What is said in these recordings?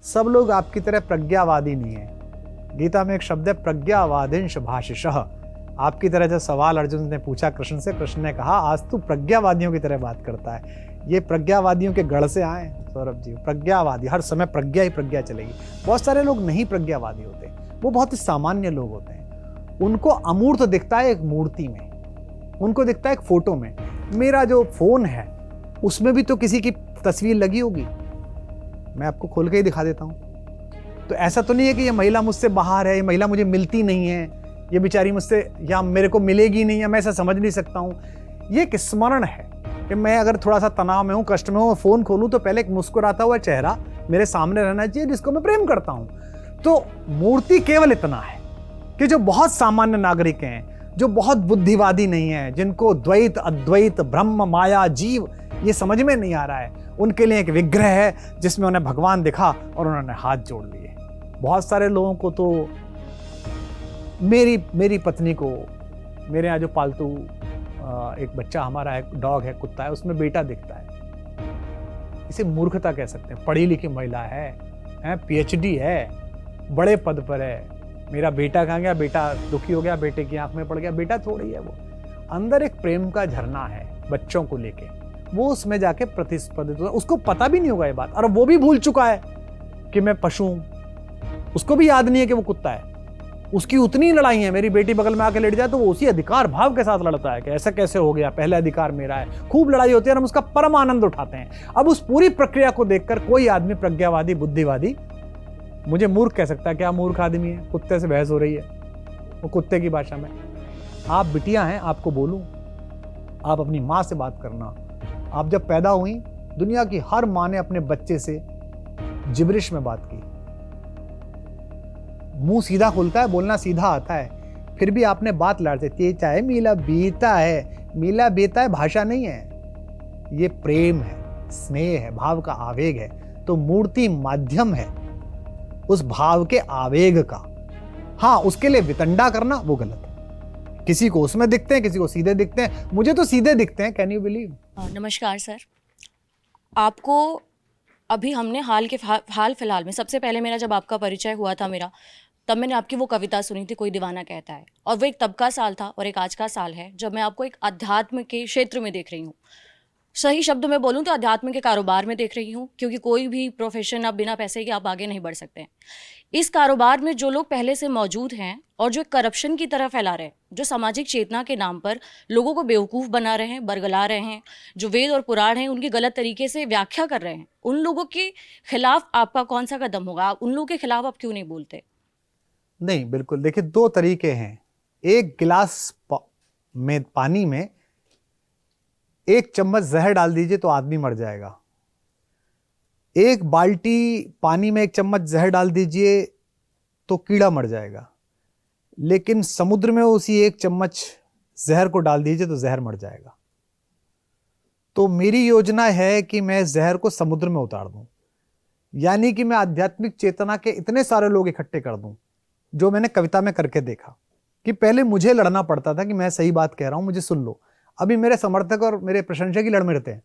सब लोग आपकी तरह प्रज्ञावादी नहीं है। गीता में एक शब्द है प्रज्ञावादिंश भाषिषः। आपकी तरह जो सवाल अर्जुन ने पूछा कृष्ण से, कृष्ण ने कहा आज तू प्रज्ञावादियों की तरह बात करता है। ये प्रज्ञावादियों के गढ़ से आए सौरभ जी। प्रज्ञावादी हर समय प्रज्ञा ही प्रज्ञा चलेगी। बहुत सारे लोग नहीं प्रज्ञावादी होते, वो बहुत ही सामान्य लोग होते हैं। उनको अमूर्त दिखता है एक मूर्ति में, उनको दिखता है एक फोटो में। मेरा जो फोन है उसमें भी तो किसी की तस्वीर लगी होगी, मैं आपको खोल के ही दिखा देता हूं। तो ऐसा तो नहीं है कि ये महिला मुझसे बाहर है, ये महिला मुझे मिलती नहीं है, ये बेचारी मुझसे या मेरे को मिलेगी नहीं, या मैं ऐसा समझ नहीं सकता हूं। ये एक स्मरण है कि मैं अगर थोड़ा सा तनाव में हूं, कष्ट में हूं, फोन खोलूं तो पहले एक मुस्कुराता हुआ चेहरा मेरे सामने रहना चाहिए जिसको मैं प्रेम करता हूं। तो मूर्ति केवल इतना है कि जो बहुत सामान्य नागरिक हैं, जो बहुत बुद्धिवादी नहीं है, जिनको द्वैत अद्वैत ब्रह्म माया जीव ये समझ में नहीं आ रहा है, उनके लिए एक विग्रह है जिसमें उन्हें भगवान दिखा और उन्होंने हाथ जोड़ लिए। बहुत सारे लोगों को तो मेरी पत्नी को, मेरे यहाँ जो पालतू एक बच्चा हमारा है, डॉग है, कुत्ता है, उसमें बेटा दिखता है। इसे मूर्खता कह सकते हैं। पढ़ी लिखी महिला है, पीएचडी है, बड़े पद पर है। मेरा बेटा कहाँ गया, बेटा दुखी हो गया, बेटे की आंख में पड़ गया। बेटा थोड़ी है वो, अंदर एक प्रेम का झरना है बच्चों को लेके, वो उसमें जाके प्रतिस्पर्धित होता है। उसको पता भी नहीं होगा ये बात, और वो भी भूल चुका है कि मैं पशु हूं। उसको भी याद नहीं है कि वो कुत्ता है। उसकी उतनी लड़ाई है। मेरी बेटी बगल में आके लेट जाए तो वो उसी अधिकार भाव के साथ लड़ता है कि ऐसा कैसे हो गया, पहले अधिकार मेरा है। खूब लड़ाई होती है और हम उसका परम आनंद उठाते हैं। अब उस पूरी प्रक्रिया को देखकर कोई आदमी प्रज्ञावादी बुद्धिवादी मुझे मूर्ख कह सकता है। क्या मूर्ख आदमी है? कुत्ते से बहस हो रही है वो कुत्ते की भाषा में। आप बिटियां हैं, आपको बोलूं, आप अपनी मां से बात करना। आप जब पैदा हुई, दुनिया की हर मां ने अपने बच्चे से जिब्रिश में बात की। मुंह सीधा खुलता है, बोलना सीधा आता है, फिर भी आपने बात लड़ते थे। चाहे मीला बीता है, मीला बीता है भाषा नहीं है, ये प्रेम है, स्नेह है, भाव का आवेग है। तो मूर्ति माध्यम है उस भाव के आवेग का। हाँ, उसके लिए वितंडा करना वो गलत है। किसी को उसमें दिखते हैं, किसी को सीधे दिखते हैं। मुझे तो सीधे दिखते हैं। Can you believe? नमस्कार सर, आपको अभी हमने हाल फिलहाल में, सबसे पहले मेरा जब आपका परिचय हुआ था मेरा, तब मैंने आपकी वो कविता सुनी थी, कोई दीवाना कहता है। और वो एक तब का साल था और एक आज का साल है जब मैं आपको एक अध्यात्म के क्षेत्र में देख रही हूँ। सही शब्दों में बोलूँ तो अध्यात्म के कारोबार में देख रही हूँ, क्योंकि कोई भी प्रोफेशन आप बिना पैसे के आप आगे नहीं बढ़ सकते। इस कारोबार में जो लोग पहले से मौजूद हैं और जो करप्शन की तरह फैला रहे हैं, जो सामाजिक चेतना के नाम पर लोगों को बेवकूफ़ बना रहे हैं, बरगला रहे हैं, जो वेद और पुराण हैं उनकी गलत तरीके से व्याख्या कर रहे हैं, उन लोगों के खिलाफ आपका कौन सा कदम होगा? उन लोगों के खिलाफ आप क्यों नहीं बोलते? नहीं, बिल्कुल। देखिए, दो तरीके हैं। एक गिलास में पानी में 1 चम्मच जहर डाल दीजिए तो आदमी मर जाएगा। एक बाल्टी पानी में 1 चम्मच जहर डाल दीजिए तो कीड़ा मर जाएगा। लेकिन समुद्र में उसी 1 चम्मच जहर को डाल दीजिए तो जहर मर जाएगा। तो मेरी योजना है कि मैं जहर को समुद्र में उतार दूं, यानी कि मैं आध्यात्मिक चेतना के इतने सारे लोग इकट्ठे कर दूं, जो मैंने कविता में करके देखा कि पहले मुझे लड़ना पड़ता था कि मैं सही बात कह रहा हूं, मुझे सुन लो। अभी मेरे समर्थक और मेरे प्रशंसक ही लड़ मिलते हैं।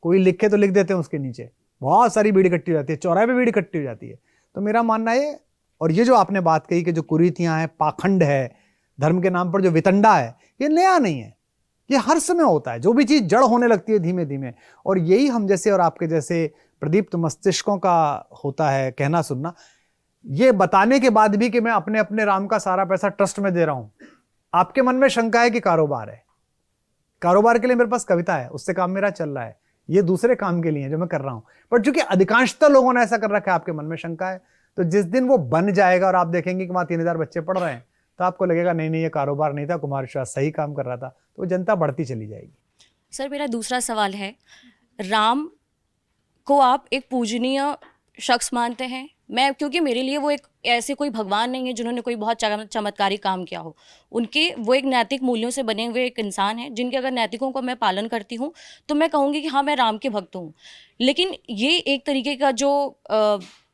कोई लिखे तो लिख देते हैं, उसके नीचे बहुत सारी भीड़ इकट्ठी हो जाती है, चौराहे पे भीड़ इकट्ठी हो जाती है। तो मेरा मानना है, और ये जो आपने बात कही कि जो कुरीतियां हैं, पाखंड है, धर्म के नाम पर जो वितंडा है, ये नया नहीं है, ये हर समय होता है। जो भी चीज जड़ होने लगती है धीमे धीमे, और यही हम जैसे और आपके जैसे प्रदीप्त मस्तिष्कों का होता है कहना सुनना। ये बताने के बाद भी कि मैं अपने अपने राम का सारा पैसा ट्रस्ट में दे रहा हूं, आपके मन में शंका है कि कारोबार है। कारोबार के लिए मेरे पास कविता है, उससे काम मेरा चल रहा है। ये दूसरे काम के लिए जो मैं कर रहा हूं, पर चूंकि अधिकांशतः लोगों ने ऐसा कर रखा है, आपके मन में शंका है। तो जिस दिन वो बन जाएगा और आप देखेंगे कि वहां 3000 बच्चे पढ़ रहे हैं, तो आपको लगेगा नहीं नहीं, ये कारोबार नहीं था, कुमार विश्वास सही काम कर रहा था। तो जनता बढ़ती चली जाएगी। सर, मेरा दूसरा सवाल है, राम को आप एक पूजनीय शख्स मानते हैं? मैं, क्योंकि मेरे लिए वो एक ऐसे कोई भगवान नहीं है जिन्होंने कोई बहुत चमत्कारी काम किया हो। उनके वो एक नैतिक मूल्यों से बने हुए एक इंसान है, जिनके अगर नैतिकों को मैं पालन करती हूँ तो मैं कहूँगी कि हाँ, मैं राम के भक्त हूँ। लेकिन ये एक तरीके का जो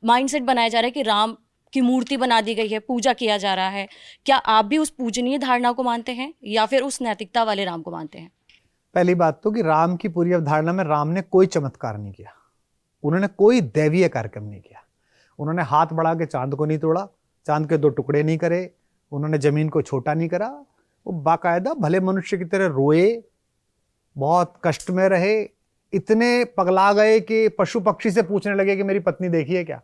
माइंडसेट बनाया जा रहा है कि राम की मूर्ति बना दी गई है, पूजा किया जा रहा है, क्या आप भी उस पूजनीय धारणा को मानते हैं या फिर उस नैतिकता वाले राम को मानते हैं? पहली बात तो कि राम की पूरी अवधारणा में राम ने कोई चमत्कार नहीं किया, उन्होंने कोई दैवीय कार्यक्रम नहीं किया। उन्होंने हाथ बढ़ा के चांद को नहीं तोड़ा, चांद के 2 टुकड़े नहीं करे, उन्होंने जमीन को छोटा नहीं करा। वो बाकायदा भले मनुष्य की तरह रोए, बहुत कष्ट में रहे, इतने पगला गए कि पशु पक्षी से पूछने लगे कि मेरी पत्नी देखी है क्या।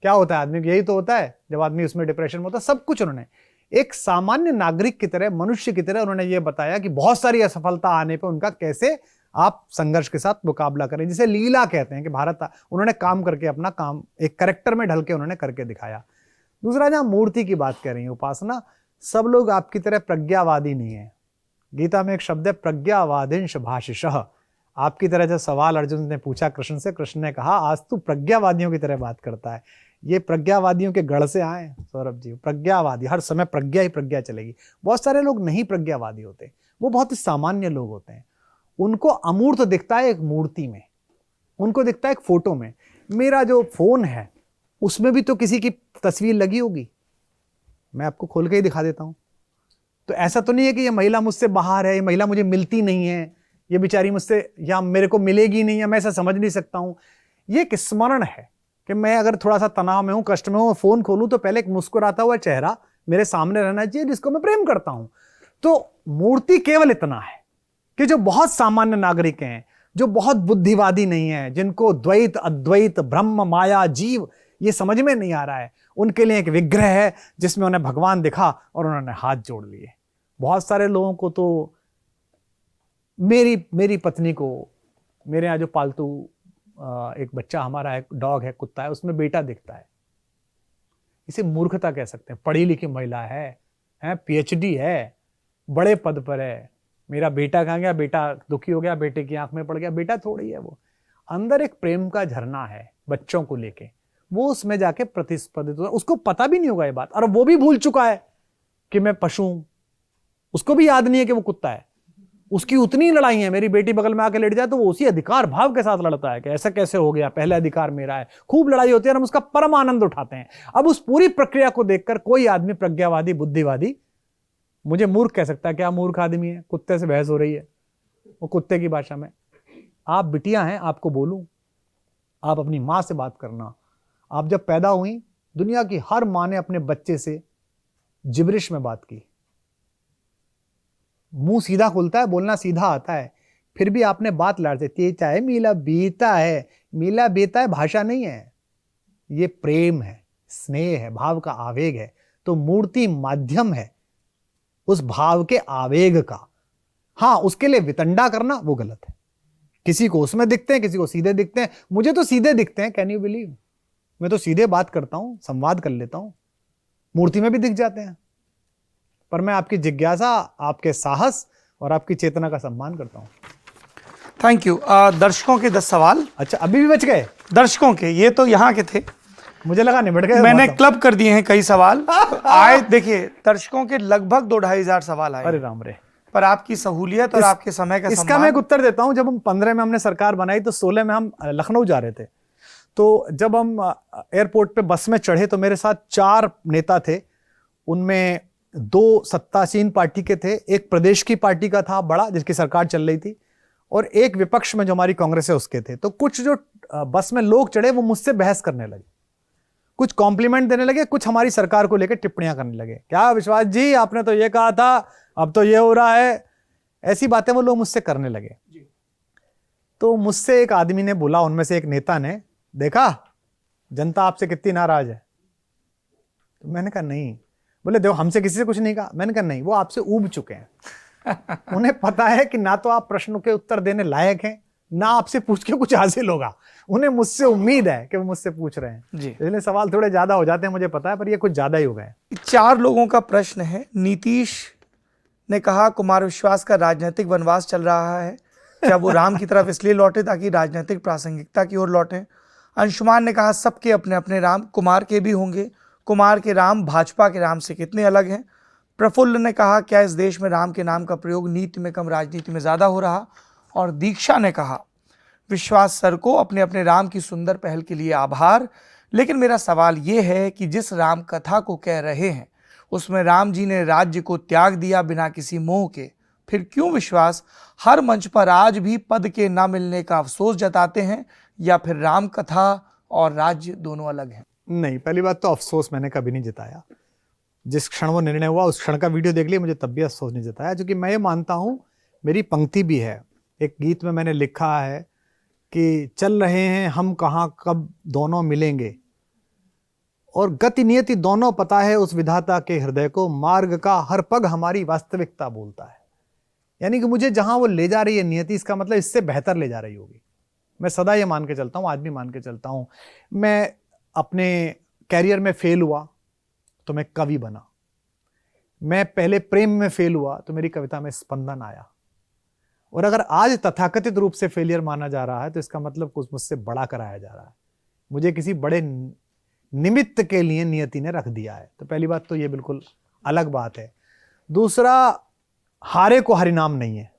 क्या होता है आदमी, यही तो होता है जब आदमी उसमें डिप्रेशन में होता है। सब कुछ उन्होंने एक सामान्य नागरिक की तरह, मनुष्य की तरह उन्होंने ये बताया कि बहुत सारी असफलता आने पे उनका कैसे आप संघर्ष के साथ मुकाबला करें, जिसे लीला कहते हैं कि भारत उन्होंने काम करके अपना काम एक कैरेक्टर में ढल के उन्होंने करके दिखाया। दूसरा, जहां मूर्ति की बात कर रही है उपासना, सब लोग आपकी तरह प्रज्ञावादी नहीं है। गीता में एक शब्द है प्रज्ञावादिंश भाषिशः। आपकी तरह जब सवाल अर्जुन ने पूछा कृष्ण से, कृष्ण ने कहा आज तू प्रज्ञावादियों की तरह बात करता है। ये प्रज्ञावादियों के गढ़ से आए सौरभ जी। प्रज्ञावादी, हर समय प्रज्ञा ही प्रज्ञा चलेगी। बहुत सारे लोग नहीं प्रज्ञावादी होते, वो बहुत ही सामान्य लोग होते हैं। उनको अमूर्त दिखता है एक मूर्ति में, उनको दिखता है एक फोटो में। मेरा जो फोन है उसमें भी तो किसी की तस्वीर लगी होगी, मैं आपको खोल के ही दिखा देता हूं। तो ऐसा तो नहीं है कि ये महिला मुझसे बाहर है, ये महिला मुझे मिलती नहीं है, ये बेचारी मुझसे या मेरे को मिलेगी नहीं, या मैं ऐसा समझ नहीं सकता हूं। ये एक स्मरण है कि मैं अगर थोड़ा सा तनाव में हूं, कष्ट में हूं, फोन खोलूं तो पहले एक मुस्कुराता हुआ चेहरा मेरे सामने रहना चाहिए जिसको मैं प्रेम करता हूं। तो मूर्ति केवल इतना है कि जो बहुत सामान्य नागरिक हैं, जो बहुत बुद्धिवादी नहीं है, जिनको द्वैत अद्वैत ब्रह्म माया जीव ये समझ में नहीं आ रहा है, उनके लिए एक विग्रह है जिसमें उन्हें भगवान दिखा और उन्होंने हाथ जोड़ लिए। बहुत सारे लोगों को तो मेरी पत्नी को, मेरे यहाँ जो पालतू एक बच्चा हमारा है, डॉग है, कुत्ता है, उसमें बेटा दिखता है। इसे मूर्खता कह सकते हैं। पढ़ी लिखी महिला है, PhD है, बड़े पद पर है। मेरा बेटा कहाँ गया, बेटा दुखी हो गया, बेटे की आंख में पड़ गया। बेटा थोड़ी है वो, अंदर एक प्रेम का झरना है बच्चों को लेके, वो उसमें जाके प्रतिस्पर्धित होता है। उसको पता भी नहीं होगा ये बात, और वो भी भूल चुका है कि मैं पशु हूं। उसको भी याद नहीं है कि वो कुत्ता है। उसकी उतनी लड़ाई है, मेरी बेटी बगल में आके लेट जाए तो वो उसी अधिकार भाव के साथ लड़ता है कि ऐसा कैसे हो गया, पहला अधिकार मेरा है। खूब लड़ाई होती है और हम उसका परम आनंद उठाते हैं। अब उस पूरी प्रक्रिया को देखकर कोई आदमी प्रज्ञावादी बुद्धिवादी मुझे मूर्ख कह सकता है। क्या मूर्ख आदमी है? कुत्ते से बहस हो रही है, वो कुत्ते की भाषा में। आप बिटिया हैं, आपको बोलूं, आप अपनी मां से बात करना। आप जब पैदा हुई, दुनिया की हर मां ने अपने बच्चे से जिब्रिश में बात की। मुंह सीधा खुलता है, बोलना सीधा आता है, फिर भी आपने बात लड़ देती है। मीला बीता है, मीला बीता है भाषा नहीं है, ये प्रेम है, स्नेह है, भाव का आवेग है। तो मूर्ति माध्यम है उस भाव के आवेग का। हाँ, उसके लिए वितंडा करना वो गलत है। किसी को उसमें दिखते हैं, किसी को सीधे दिखते हैं। मुझे तो सीधे दिखते हैं, कैन यू बिलीव। मैं तो सीधे बात करता हूं, संवाद कर लेता हूं, मूर्ति में भी दिख जाते हैं। पर मैं आपकी जिज्ञासा, आपके साहस और आपकी चेतना का सम्मान करता हूं। Thank you. दर्शकों के 10 सवाल। अच्छा, अभी भी बच गए? दर्शकों के, ये तो यहाँ के थे, मुझे लगा निबट गए। मैंने क्लब कर दिए हैं कई सवाल आए। देखिए, दर्शकों के लगभग 2-2.5 हजार सवाल आए। अरे राम रे। पर आपकी सहूलियत और आपके समय का इसका मैं एक उत्तर देता हूं। जब हम 15 में हमने सरकार बनाई तो 16 में हम लखनऊ जा रहे थे। तो जब हम एयरपोर्ट पे बस में चढ़े तो मेरे साथ 4 नेता थे। उनमें 2 सत्तासीन पार्टी के थे, एक प्रदेश की पार्टी का था बड़ा जिसकी सरकार चल रही थी, और एक विपक्ष में जो हमारी कांग्रेस है उसके थे। तो कुछ जो बस में लोग चढ़े वो मुझसे बहस करने लगे, कुछ कॉम्प्लीमेंट देने लगे, कुछ हमारी सरकार को लेकर टिप्पणियां करने लगे। क्या विश्वास जी, आपने तो ये कहा था, अब तो ये हो रहा है। ऐसी बातें वो लोग मुझसे करने लगे। तो मुझसे एक आदमी ने बोला, उनमें से एक नेता ने, देखा जनता आपसे कितनी नाराज है। तो मैंने कहा नहीं। बोले देखो, हमसे किसी से कुछ नहीं कहा। मैंने कहा नहीं, वो आपसे ऊब चुके हैं। उन्हें पता है कि ना तो आप प्रश्नों के उत्तर देने लायक हैं, ना आपसे पूछ के कुछ हासिल होगा। उन्हें मुझसे उम्मीद है कि वो मुझसे पूछ रहे हैं जी। इसलिए सवाल थोड़े ज्यादा हो जाते हैं, मुझे पता है, पर ये कुछ ज्यादा ही हो गए। 4 लोगों का प्रश्न है। नीतीश ने कहा कुमार विश्वास का राजनीतिक वनवास चल रहा है, क्या वो राम की तरफ इसलिए लौटे ताकि राजनीतिक प्रासंगिकता की ओर लौटे? अंशुमान ने कहा सबके अपने अपने राम, कुमार के भी होंगे, कुमार के राम भाजपा के राम से कितने अलग हैं? प्रफुल्ल ने कहा क्या इस देश में राम के नाम का प्रयोग नीति में कम राजनीति में ज़्यादा हो रहा? और दीक्षा ने कहा विश्वास सर को अपने अपने राम की सुंदर पहल के लिए आभार, लेकिन मेरा सवाल ये है कि जिस राम कथा को कह रहे हैं उसमें राम जी ने राज्य को त्याग दिया बिना किसी मोह के, फिर क्यों विश्वास हर मंच पर आज भी पद के ना मिलने का अफसोस जताते हैं? या फिर राम कथा और राज्य दोनों अलग हैं? नहीं, पहली बात तो अफसोस मैंने कभी नहीं जताया। जिस क्षण वो निर्णय हुआ उस क्षण का वीडियो देख लिया, मुझे तब भी अफसोस नहीं जताया, क्योंकि मैं ये मानता हूँ, मेरी पंक्ति भी है, एक गीत में मैंने लिखा है कि चल रहे हैं हम कहाँ कब दोनों मिलेंगे, और गति नियति दोनों पता है उस विधाता के हृदय को, मार्ग का हर पग हमारी वास्तविकता बोलता है। यानी कि मुझे जहां वो ले जा रही है नियति, इसका मतलब इससे बेहतर ले जा रही होगी। मैं सदा ये मान के चलता हूँ, आज भी मान के चलता हूँ। मैं अपने कैरियर में फेल हुआ तो मैं कवि बना, मैं पहले प्रेम में फेल हुआ तो मेरी कविता में स्पंदन आया, और अगर आज तथाकथित रूप से फेलियर माना जा रहा है तो इसका मतलब कुछ मुझसे बड़ा कराया जा रहा है, मुझे किसी बड़े निमित्त के लिए नियति ने रख दिया है। तो पहली बात तो ये बिल्कुल अलग बात है। दूसरा, हारे को हरिनाम नहीं है,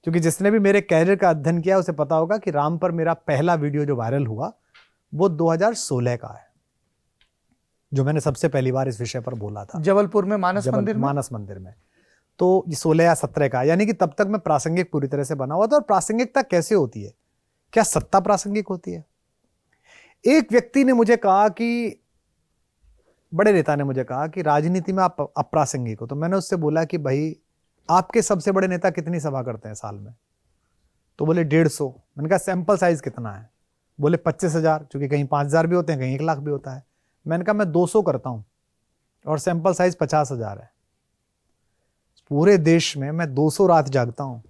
क्योंकि जिसने भी मेरे कैरियर का अध्ययन किया उसे पता होगा कि राम पर मेरा पहला वीडियो जो वायरल हुआ वो 2016 का है, जो मैंने सबसे पहली बार इस विषय पर बोला था, जबलपुर में मानस मंदिर में। मानस मंदिर में। तो 16 या 17 का, यानी कि तब तक मैं प्रासंगिक पूरी तरह से बना हुआ था। और प्रासंगिकता कैसे होती है, क्या सत्ता प्रासंगिक होती है? एक व्यक्ति ने मुझे कहा कि, बड़े नेता ने मुझे कहा कि राजनीति में आप अप्रासंगिक हो। तो मैंने उससे बोला कि भाई आपके सबसे बड़े नेता कितनी सभा करते हैं साल में? तो बोले 150। मैंने कहा सैंपल साइज कितना है? बोले 25,000, क्योंकि कहीं 5,000 भी होते हैं, कहीं 1 लाख भी होता है। मैंने कहा मैं 200 करता हूं और सैंपल साइज 50,000 है। पूरे देश में मैं 200 रात जागता हूं,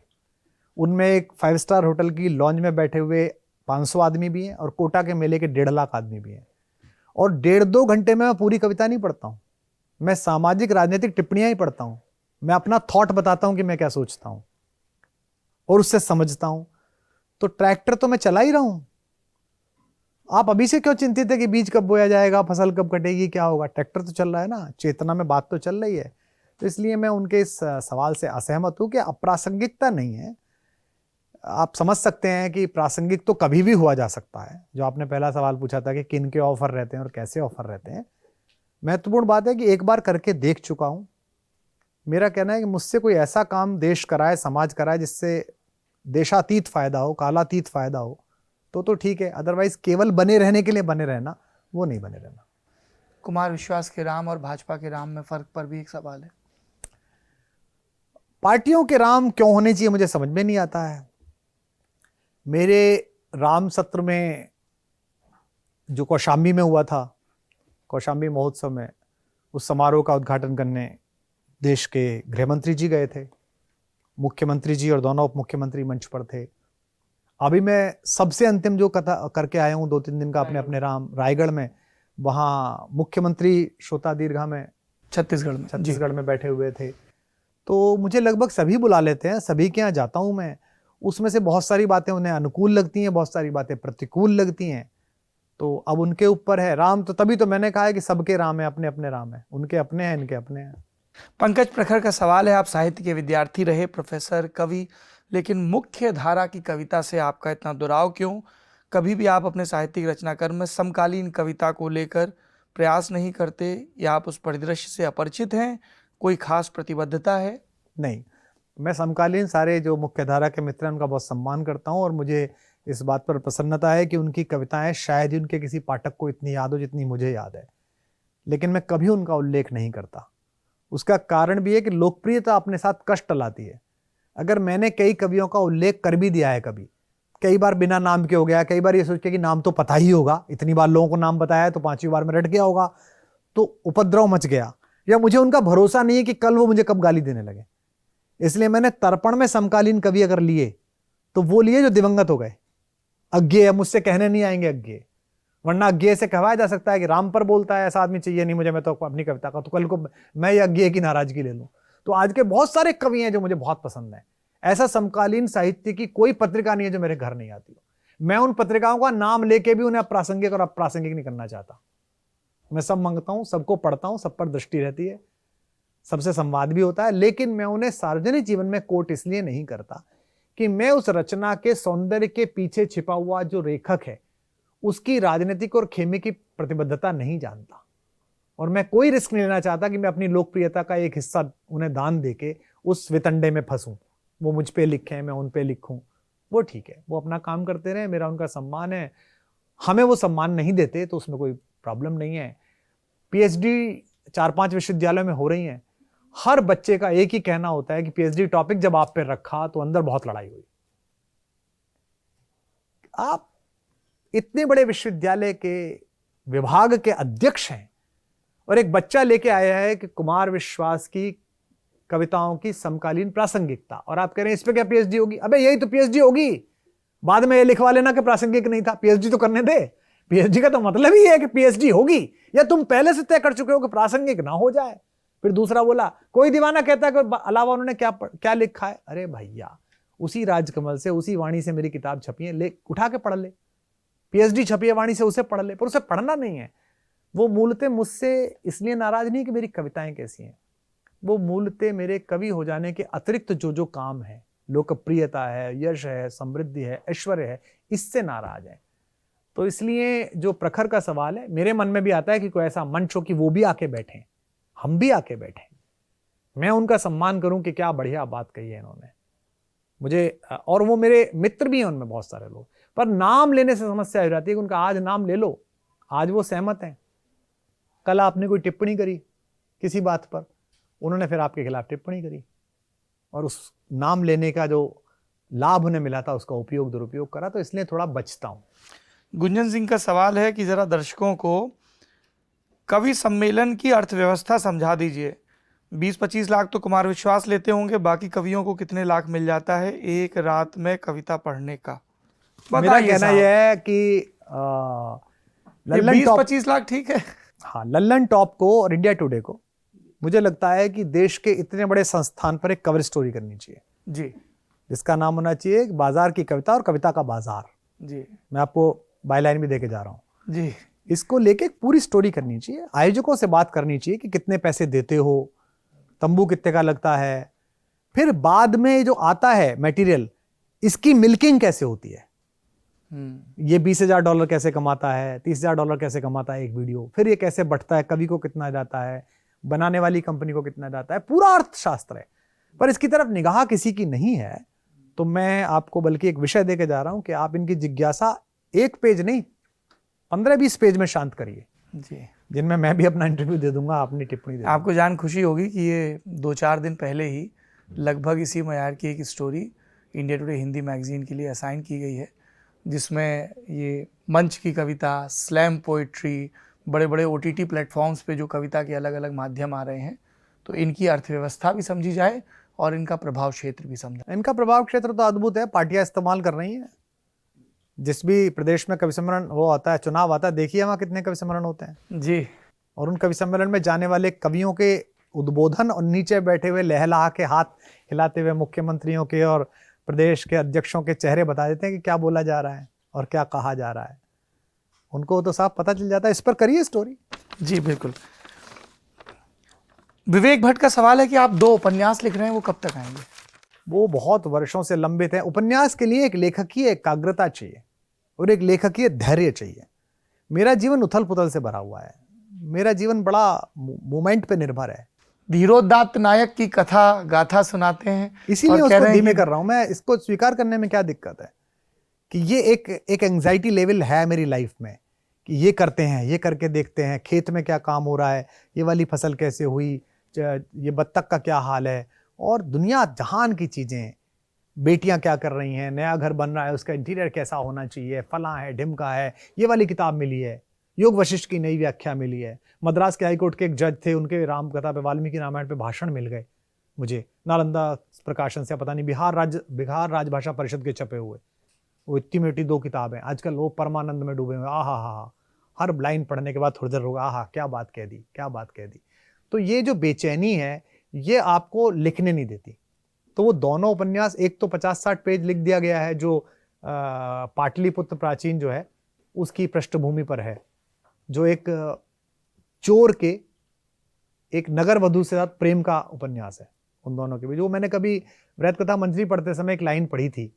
उनमें एक 5 स्टार होटल की लॉन्ज में बैठे हुए 500 आदमी भी हैं और कोटा के मेले के 1.5 लाख आदमी भी हैं। और 1.5-2 घंटे में मैं पूरी कविता नहीं पढ़ता हूं, मैं सामाजिक राजनीतिक टिप्पणियां ही पढ़ता हूं। मैं अपना थॉट बताता हूं कि मैं क्या सोचता हूं और उससे समझता हूं। तो ट्रैक्टर तो मैं चला ही रहा हूं। आप अभी से क्यों चिंतित है कि बीज कब बोया जाएगा, फसल कब कटेगी, क्या होगा? ट्रैक्टर तो चल रहा है ना, चेतना में बात तो चल रही है। तो इसलिए मैं उनके इस सवाल से असहमत हूं कि अप्रासंगिकता नहीं है। आप समझ सकते हैं कि प्रासंगिक तो कभी भी हुआ जा सकता है। जो आपने पहला सवाल पूछा था कि किन के ऑफर रहते हैं और कैसे ऑफर रहते हैं, महत्वपूर्ण बात है कि एक बार करके देख चुका हूं। मेरा कहना है कि मुझसे कोई ऐसा काम देश कराए, समाज कराए, जिससे देशातीत फायदा हो, कालातीत फायदा हो, तो ठीक है। अदरवाइज केवल बने रहने के लिए बने रहना, वो नहीं बने रहना। कुमार विश्वास के राम और भाजपा के राम में फर्क पर भी एक सवाल है। पार्टियों के राम क्यों होने चाहिए, मुझे समझ में नहीं आता है। मेरे राम सत्र में जो कौशाम्बी में हुआ था, कौशाम्बी महोत्सव में, उस समारोह का उद्घाटन करने देश के गृह मंत्री जी गए थे, मुख्यमंत्री जी और दोनों उप मुख्यमंत्री मंच पर थे। अभी मैं सबसे अंतिम जो कथा करके आया हूँ 2-3 दिन का अपने अपने राम, रायगढ़ में, वहाँ मुख्यमंत्री श्रोता दीर्घा में, छत्तीसगढ़ में बैठे हुए थे। तो मुझे लगभग सभी बुला लेते हैं, सभी के यहाँ जाता हूँ मैं। उसमें से बहुत सारी बातें उन्हें अनुकूल लगती हैं, बहुत सारी बातें प्रतिकूल लगती हैं। तो अब उनके ऊपर है। राम तो तभी तो मैंने कहा है कि सबके राम है, अपने अपने राम है, उनके अपने हैं, इनके अपने हैं। पंकज प्रखर का सवाल है, आप साहित्य के विद्यार्थी रहे, प्रोफेसर, कवि, लेकिन मुख्य धारा की कविता से आपका इतना दुराव क्यों? कभी भी आप अपने साहित्यिक रचनाक्रम में समकालीन कविता को लेकर प्रयास नहीं करते, या आप उस परिदृश्य से अपरिचित हैं? कोई खास प्रतिबद्धता है? नहीं, मैं समकालीन सारे जो मुख्य धारा के मित्र हैं उनका बहुत सम्मान करता हूं, और मुझे इस बात पर प्रसन्नता है कि उनकी कविताएं शायद ही उनके किसी पाठक को इतनी याद हो जितनी मुझे याद है। लेकिन मैं कभी उनका उल्लेख नहीं करता। उसका कारण भी है कि लोकप्रियता अपने साथ कष्ट लाती है। अगर मैंने कई कवियों का उल्लेख कर भी दिया है, कई बार बिना नाम के हो गया, कई बार ये सोच के कि नाम तो पता ही होगा, इतनी बार लोगों को नाम बताया है तो 5वीं बार में रट गया होगा, तो उपद्रव मच गया, या मुझे उनका भरोसा नहीं है कि कल वो मुझे कब गाली देने लगे। इसलिए मैंने तर्पण में समकालीन कवि अगर लिए तो वो लिए जो दिवंगत हो गए, अज्ञेय, मुझसे कहने नहीं आएंगे अज्ञेय। वरना अज्ञेय से कहवाया जा सकता है कि राम पर बोलता है, ऐसा आदमी चाहिए नहीं मुझे, मैं तो अपनी कविता का, तो कल को मैं ये अज्ञेय की नाराजगी ले लूं। तो आज के बहुत सारे कवि हैं जो मुझे बहुत पसंद है। ऐसा समकालीन साहित्य की कोई पत्रिका नहीं है जो मेरे घर नहीं आती हो। मैं उन पत्रिकाओं का नाम लेके भी उन्हें अप्रासंगिक और अप्रासंगिक नहीं करना चाहता। मैं सब मांगता हूं, सबको पढ़ता हूं, सब पर दृष्टि रहती है, सबसे संवाद भी होता है, लेकिन मैं उन्हें सार्वजनिक जीवन में कोट इसलिए नहीं करता कि मैं उस रचना के सौंदर्य के पीछे छिपा हुआ जो लेखक है उसकी राजनीतिक और खेमे की प्रतिबद्धता नहीं जानता, और मैं कोई रिस्क नहीं लेना चाहता कि मैं अपनी लोकप्रियता का एक हिस्सा उन्हें दान देके उस वितंडे में फंसूं। वो मुझ पे लिखें, मैं उन पे लिखूं, वो ठीक है, वो अपना काम करते रहे, मेरा उनका सम्मान है। हमें वो सम्मान नहीं देते तो उसमें कोई प्रॉब्लम नहीं है। पीएचडी 4-5 विश्वविद्यालयों में हो रही हैं। हर बच्चे का एक ही कहना होता है कि पीएचडी टॉपिक जब आप पे रखा तो अंदर बहुत लड़ाई हुई। आप इतने बड़े विश्वविद्यालय के विभाग के अध्यक्ष हैं और एक बच्चा लेके आया है कि कुमार विश्वास की कविताओं की समकालीन प्रासंगिकता, और आप कह रहे हैं इस पे क्या पीएचडी होगी? अबे यही तो पीएचडी होगी। बाद में ये लिखवा लेना कि प्रासंगिक नहीं था, पीएचडी तो करने दे। पीएचडी का तो मतलब ही है कि पीएचडी होगी, या तुम पहले से तय कर चुके हो कि प्रासंगिक ना हो जाए। फिर दूसरा बोला, कोई दीवाना कहता है कि अलावा उन्होंने क्या लिखा है। अरे भैया, उसी राजकमल से, उसी वाणी से मेरी किताब छपी है, ले उठा के पढ़ ले। पीएचडी छपी है वाणी से, उसे पढ़ ले। पर उसे पढ़ना नहीं है। वो मूलतः मुझसे इसलिए नाराज नहीं कि मेरी कविताएं कैसी हैं, वो मूलतः मेरे कवि हो जाने के अतिरिक्त जो काम है, लोकप्रियता है, यश है, समृद्धि है, ऐश्वर्य है, इससे नाराज है। तो इसलिए जो प्रखर का सवाल है, मेरे मन में भी आता है कि कोई ऐसा मंच हो कि वो भी आके बैठे, हम भी आके बैठे, मैं उनका सम्मान करूं कि क्या बढ़िया बात कही है इन्होंने मुझे। और वो मेरे मित्र भी हैं उनमें बहुत सारे लोग, पर नाम लेने से समस्या हो जाती है कि उनका आज नाम ले लो, आज वो सहमत हैं, कल आपने कोई टिप्पणी करी किसी बात पर, उन्होंने फिर आपके खिलाफ टिप्पणी करी, और उस नाम लेने का जो लाभ उन्हें मिला था उसका उपयोग दुरुपयोग करा। तो इसलिए थोड़ा बचता हूं। गुंजन सिंह का सवाल है कि जरा दर्शकों को कवि सम्मेलन की अर्थव्यवस्था समझा दीजिए। 20-25 लाख तो कुमार विश्वास लेते होंगे, बाकी कवियों को कितने लाख मिल जाता है एक रात में कविता पढ़ने का? मेरा कहना यह है कि लल्लन 20-25 लाख ठीक है। हाँ, लल्लन टॉप को और इंडिया टुडे को मुझे लगता है कि देश के इतने बड़े संस्थान पर एक कवर स्टोरी करनी चाहिए जी, जिसका नाम होना चाहिए बाजार की कविता और कविता का बाजार। जी, मैं आपको बायलाइन भी देके जा रहा हूँ जी, इसको लेके एक पूरी स्टोरी करनी चाहिए। आयोजकों से बात करनी चाहिए कि कितने पैसे देते हो, तंबू कितने का लगता है, फिर बाद में जो आता है मटेरियल, इसकी मिल्किंग कैसे होती है, ये $20,000 कैसे कमाता है, $30,000 कैसे कमाता है एक वीडियो, फिर ये कैसे बढ़ता है, कवि को कितना जाता है, बनाने वाली कंपनी को कितना जाता है, पूरा अर्थशास्त्र है। पर इसकी तरफ निगाह किसी की नहीं है। तो मैं आपको बल्कि एक विषय देके जा रहा हूं कि आप इनकी जिज्ञासा 1 पेज नहीं 15-20 पेज में शांत करिए जी, जिनमें मैं भी अपना इंटरव्यू दे दूंगा, अपनी टिप्पणी दे दूंगा। आपको जान खुशी होगी कि ये 2-4 दिन पहले ही लगभग इसी मयार की एक story India today Hindi magazine के लिए असाइन की गई है, जिसमें ये मंच की कविता, स्लैम पोइट्री, बड़े बड़े OTT प्लेटफॉर्म्स पे जो कविता के अलग अलग माध्यम आ रहे हैं, तो इनकी अर्थव्यवस्था भी समझी जाए और इनका प्रभाव क्षेत्र भी समझा। इनका प्रभाव क्षेत्र तो अद्भुत है। पार्टियां इस्तेमाल कर रही हैं। जिस भी प्रदेश में कवि सम्मेलन वो आता है, चुनाव आता है, देखिए वहाँ कितने कवि सम्मेलन होते हैं जी, और उन कवि सम्मेलन में जाने वाले कवियों के उद्बोधन और नीचे बैठे हुए लहला के हाथ हिलाते हुए मुख्यमंत्रियों के और प्रदेश के अध्यक्षों के चेहरे बता देते हैं कि क्या बोला जा रहा है और क्या कहा जा रहा है। उनको तो साफ पता चल जाता है। इस पर करिए स्टोरी। जी बिल्कुल। विवेक भट्ट का सवाल है कि आप 2 उपन्यास लिख रहे हैं, वो कब तक आएंगे? वो बहुत वर्षों से लंबित है। उपन्यास के लिए एक लेखकीय एकाग्रता चाहिए और एक लेखकीय धैर्य चाहिए। मेरा जीवन उथल पुथल से भरा हुआ है। मेरा जीवन बड़ा मोमेंट पे निर्भर है। धीरोदात्त नायक की कथा गाथा सुनाते हैं, इसीलिए और कह उसको रहे हैं धीमे कि- कर रहा हूं। मैं इसको स्वीकार करने में क्या दिक्कत है कि ये एक एंजाइटी लेवल है मेरी लाइफ में कि ये करते हैं, ये करके देखते हैं, खेत में क्या काम हो रहा है, ये वाली फसल कैसे हुई, ये बत्तख का क्या हाल है, और दुनिया जहान की चीज़ें, बेटियां क्या कर रही हैं, नया घर बन रहा है उसका इंटीरियर कैसा होना चाहिए, फला है ढिमका है, ये वाली किताब मिली है, योग वशिष्ठ की नई व्याख्या मिली है, मद्रास के हाईकोर्ट के एक जज थे, उनके राम कथा पे, वाल्मीकि रामायण पे भाषण मिल गए मुझे नालंदा प्रकाशन से, पता नहीं बिहार राजभाषा परिषद के छपे हुए। वो इतनी मोटी 2 किताब हैं। आजकल वो परमानंद में डूबे हुए। आहा हा, हर लाइन पढ़ने के बाद थोड़ी देर होगा, आहा क्या बात कह दी, क्या बात कह दी। तो ये जो बेचैनी है ये आपको लिखने नहीं देती। तो वो दोनों उपन्यास, एक तो 50-60 पेज लिख दिया गया है जो पाटलिपुत्र प्राचीन जो है उसकी पृष्ठभूमि पर है, जो एक चोर के एक नगर वधू से साथ प्रेम का उपन्यास है उन दोनों के बीच। वो मैंने कभी व्रत कथा मंजरी पढ़ते समय एक लाइन पढ़ी थी,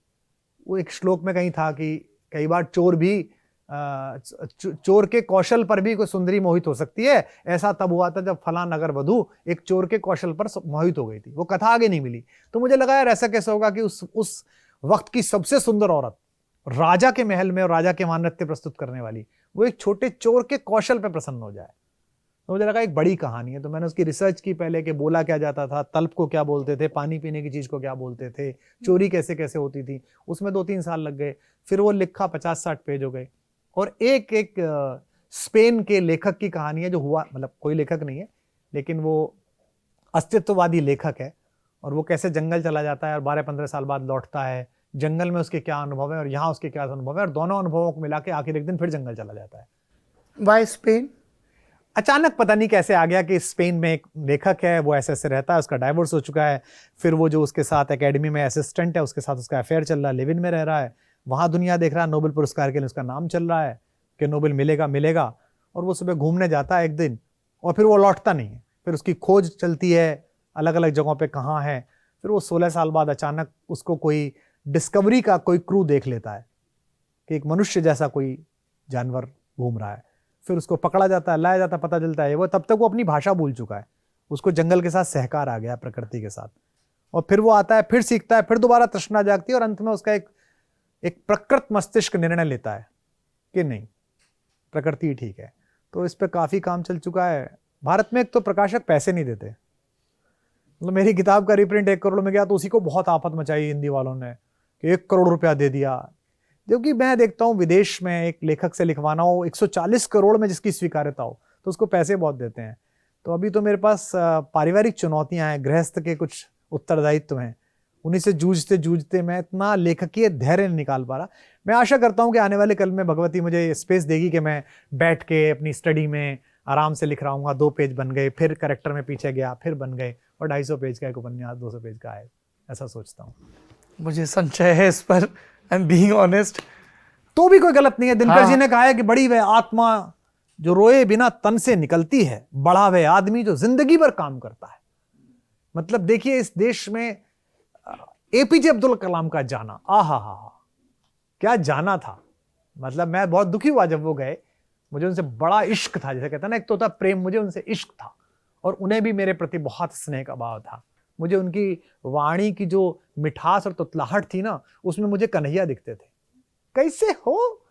वो एक श्लोक में कहीं था कि कई बार चोर भी चोर के कौशल पर भी कोई सुंदरी मोहित हो सकती है। ऐसा तब हुआ था जब फला नगर वधू एक चोर के कौशल पर मोहित हो गई थी। वो कथा आगे नहीं मिली। तो मुझे लगा यार ऐसा कैसे होगा कि उस वक्त की सबसे सुंदर औरत राजा के महल में और राजा के वहां नृत्य प्रस्तुत करने वाली, वो एक छोटे चोर के कौशल पे प्रसन्न हो जाए। तो मुझे लगा एक बड़ी कहानी है, तो मैंने उसकी रिसर्च की पहले कि बोला क्या जाता था, तल्प को क्या बोलते थे, पानी पीने की चीज को क्या बोलते थे, चोरी कैसे कैसे होती थी। उसमें 2-3 साल लग गए। फिर वो लिखा, 50-60 पेज हो गए। और एक एक स्पेन के लेखक की कहानी है जो हुआ, मतलब कोई लेखक नहीं है लेकिन वो अस्तित्ववादी लेखक है, और वो कैसे जंगल चला जाता है और 12-15 साल बाद लौटता है, जंगल में उसके क्या अनुभव है और यहाँ उसके क्या अनुभव है, और दोनों अनुभवों को मिला के आखिर एक दिन फिर जंगल चला जाता है। Why Spain? अचानक पता नहीं कैसे आ गया कि स्पेन में एक लेखक है, वो ऐसे रहता है, उसका डाइवोर्स हो चुका है, फिर वो जो उसके साथ एकेडमी में असिस्टेंट है उसके साथ उसका अफेयर चल रहा है, लिव इन में रह रहा है, वहाँ दुनिया देख रहा है, नोबेल पुरस्कार के लिए उसका नाम चल रहा है कि नोबेल मिलेगा मिलेगा, और वो सुबह घूमने जाता है एक दिन और फिर वो लौटता नहीं है। फिर उसकी खोज चलती है अलग अलग जगहों पे कहाँ है। फिर वो 16 साल बाद अचानक उसको कोई डिस्कवरी का कोई क्रू देख लेता है कि एक मनुष्य जैसा कोई जानवर घूम रहा है। फिर उसको पकड़ा जाता है, लाया जाता है, पता चलता है वो तब तक वो अपनी भाषा भूल चुका है, उसको जंगल के साथ सहकार आ गया, प्रकृति के साथ। और फिर वो आता है, फिर सीखता है, फिर दोबारा तृष्णा जागती है, और अंत में उसका एक प्रकृत मस्तिष्क निर्णय लेता है कि नहीं, प्रकृति ठीक है। तो इस पर काफी काम चल चुका है। भारत में एक तो प्रकाशक पैसे नहीं देते, मतलब मेरी किताब का रिप्रिंट 1 करोड़ में गया तो उसी को बहुत आफत मचाई हिंदी वालों ने कि 1 करोड़ रुपया दे दिया। जबकि मैं देखता हूँ विदेश में एक लेखक से लिखवाना हो 140 करोड़ में जिसकी स्वीकार्यता हो तो उसको पैसे बहुत देते हैं। तो अभी तो मेरे पास पारिवारिक चुनौतियां हैं, गृहस्थ के कुछ उत्तरदायित्व हैं, उन्हीं से जूझते जूझते मैं इतना लेखकीय धैर्य नहीं निकाल पा रहा। मैं आशा करता हूँ कि आने वाले कल में भगवती मुझे स्पेस देगी कि मैं बैठ के अपनी स्टडी में आराम से लिख रहा हूँ। 2 पेज बन गए, फिर करेक्टर में पीछे गया, फिर बन गए, और 250 पेज का एक उपन्यास 200 पेज का है, ऐसा सोचता हूँ। मुझे संशय है इस पर, आई एम बीइंग ऑनेस्ट। तो भी कोई गलत नहीं है। दिनकर हाँ। जी ने कहा है कि बड़ी वह आत्मा जो रोए बिना तन से निकलती है, बड़ा वह आदमी जो जिंदगी भर काम करता है। मतलब देखिए इस देश में एपीजे अब्दुल कलाम का जाना, आहा हा क्या जाना था। मतलब मैं बहुत दुखी हुआ जब वो गए, मुझे उनसे बड़ा इश्क था, जैसे कहते हैं ना, एक तो होता प्रेम, मुझे उनसे इश्क था, और उन्हें भी मेरे प्रति बहुत स्नेह का भाव था। मुझे उनकी वाणी की जो मिठास और तुतलाहट थी ना, उसमें मुझे कन्हैया दिखते थे। कैसे हो,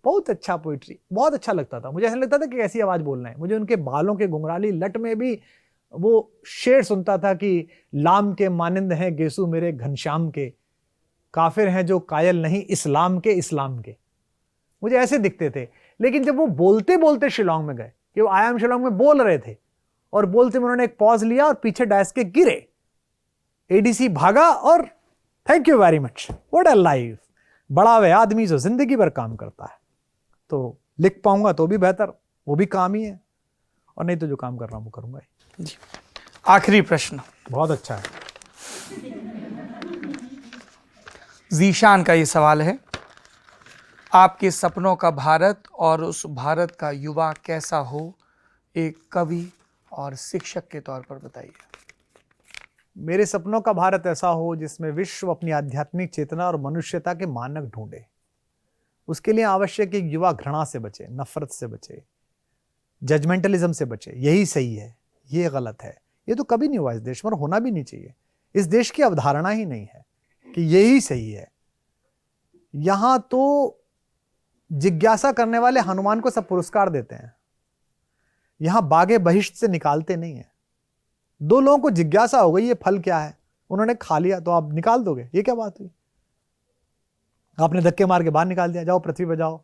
बहुत अच्छा पोइट्री, बहुत अच्छा लगता था। मुझे ऐसा लगता था कि कैसी आवाज बोलना है। मुझे उनके बालों के घुंघराली लट में भी वो शेर सुनता था कि लाम के मानिंद हैं गेसू मेरे घनश्याम के, काफिर हैं जो कायल नहीं इस्लाम के। मुझे ऐसे दिखते थे। लेकिन जब वो बोलते बोलते शिलोंग में गए, कि वो आयाम शिलोंग में बोल रहे थे, और बोलते में उन्होंने एक पॉज लिया और पीछे डायस के गिरे, एडीसी भागा, और thank you very much, what a life, बड़ा वह आदमी जो जिंदगी भर काम करता है। तो लिख पाऊंगा तो भी बेहतर, वो भी काम ही है, और नहीं तो जो काम कर रहा हूं वो करूंगा ही। जी, आखिरी प्रश्न बहुत अच्छा है। जीशान का ये सवाल है, आपके सपनों का भारत और उस भारत का युवा कैसा हो, एक कवि और शिक्षक के तौर पर बताइए। मेरे सपनों का भारत ऐसा हो जिसमें विश्व अपनी आध्यात्मिक चेतना और मनुष्यता के मानक ढूंढे। उसके लिए आवश्यक एक युवा घृणा से बचे, नफरत से बचे, जजमेंटलिज्म से बचे। यही सही है, ये गलत है, ये तो कभी नहीं हुआ इस देश में, और होना भी नहीं चाहिए। इस देश की अवधारणा ही नहीं है कि यही सही है। यहां तो जिज्ञासा करने वाले हनुमान को सब पुरस्कार देते हैं, यहां बागे बहिष्ट से निकालते नहीं है। 2 लोगों को जिज्ञासा हो गई ये फल क्या है, उन्होंने खा लिया तो आप निकाल दोगे, ये क्या बात हुई? आपने धक्के मार के बाहर निकाल दिया, जाओ पृथ्वी पे जाओ,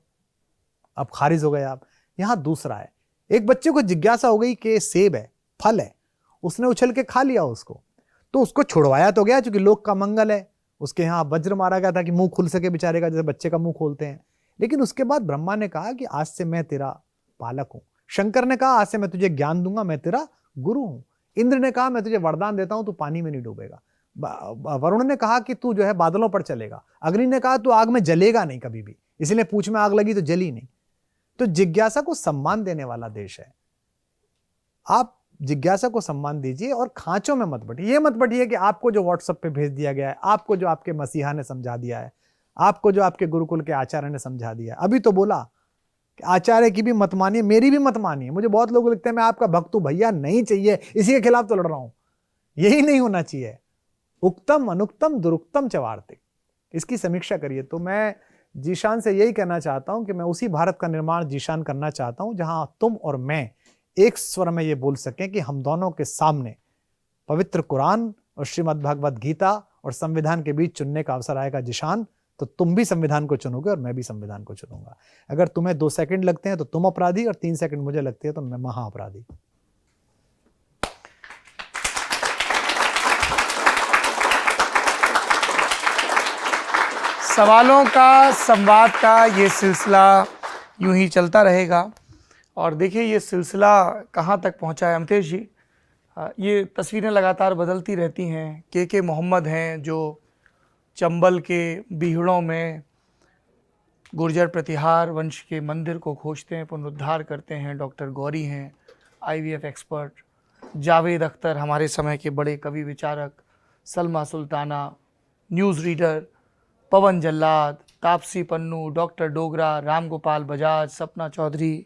अब खारिज हो गए आप। यहां दूसरा है, एक बच्चे को जिज्ञासा हो गई कि सेब है, फल है, उसने उछल के खा लिया उसको, तो उसको छुड़वाया तो गया क्योंकि लोक का मंगल है। उसके यहाँ वज्र मारा गया था कि मुंह खुल सके बेचारे का, जैसे बच्चे का मुंह खोलते हैं। लेकिन उसके बाद ब्रह्मा ने कहा कि आज से मैं तेरा पालक हूं। शंकर ने कहा आज से मैं तुझे ज्ञान दूंगा, मैं तेरा गुरु हूं। इंद्र ने कहा मैं तुझे वरदान देता हूं, तू पानी में नहीं डूबेगा। वरुण ने कहा कि तू जो है बादलों पर चलेगा। अग्नि ने कहा तू आग में जलेगा नहीं कभी भी, इसलिए पूंछ में आग लगी तो जली नहीं। तो जिज्ञासा को सम्मान देने वाला देश है। आप जिज्ञासा को सम्मान दीजिए और खांचों में मत बैठिए। ये मत बैठिए कि आपको जो व्हाट्सएप पे भेज दिया गया है, आपको जो आपके मसीहा ने समझा दिया है, आपको जो आपके गुरुकुल के आचार्य ने समझा दिया है। अभी तो बोला कि आचार्य की भी मत मानिए, मेरी भी मत मानिए। मुझे बहुत लोग लिखते हैं मैं आपका भक्त हूं, भैया नहीं चाहिए, इसी के खिलाफ तो लड़ रहा हूं। यही नहीं होना चाहिए। उक्तम अनुक्तम दुरुक्तम च वार्तिक, इसकी समीक्षा करिए। तो मैं जीशान से यही कहना चाहता हूं कि मैं उसी भारत का निर्माण जीशान करना चाहता हूं जहां तुम और मैं एक स्वर में ये बोल सकें कि हम दोनों के सामने पवित्र कुरान और श्रीमद् भगवत गीता और संविधान के बीच चुनने का अवसर आएगा जीशान, तो तुम भी संविधान को चुनोगे और मैं भी संविधान को चुनूंगा। अगर तुम्हें 2 सेकंड लगते हैं तो तुम अपराधी और 3 सेकंड मुझे लगते हैं तो मैं महा अपराधी। सवालों का, संवाद का ये सिलसिला यूं ही चलता रहेगा। और देखिए ये सिलसिला कहाँ तक पहुँचा है अमतेश जी। ये तस्वीरें लगातार बदलती रहती हैं। के मोहम्मद हैं जो चंबल के बीहड़ों में गुर्जर प्रतिहार वंश के मंदिर को खोजते हैं, पुनरुद्धार करते हैं। डॉक्टर गौरी हैं IVF एक्सपर्ट। जावेद अख्तर हमारे समय के बड़े कवि विचारक। Salma Sultana news reader. Pawan Jallad, Taapsee Pannu, doctor Dogra, Ram Gopal Bajaj, Sapna Chaudhary,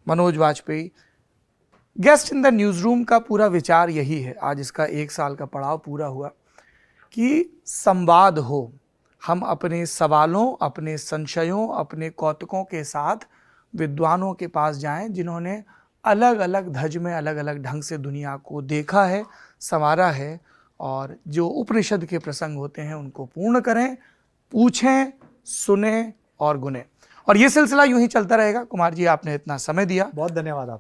Manoj Vajpayee. Guest in the news room का पूरा विचार यही है, आज इसका 1 साल का पड़ाव पूरा हुआ, कि संवाद हो। हम अपने सवालों, अपने संशयों, अपने कौतुकों के साथ विद्वानों के पास जाएं जिन्होंने अलग अलग धज में अलग अलग ढंग से दुनिया को देखा है, संवारा है, और जो उपनिषद के प्रसंग होते हैं उनको पूर्ण करें, पूछें, सुने और गुने। और ये सिलसिला यूं ही चलता रहेगा। कुमार जी आपने इतना समय दिया, बहुत धन्यवाद आप।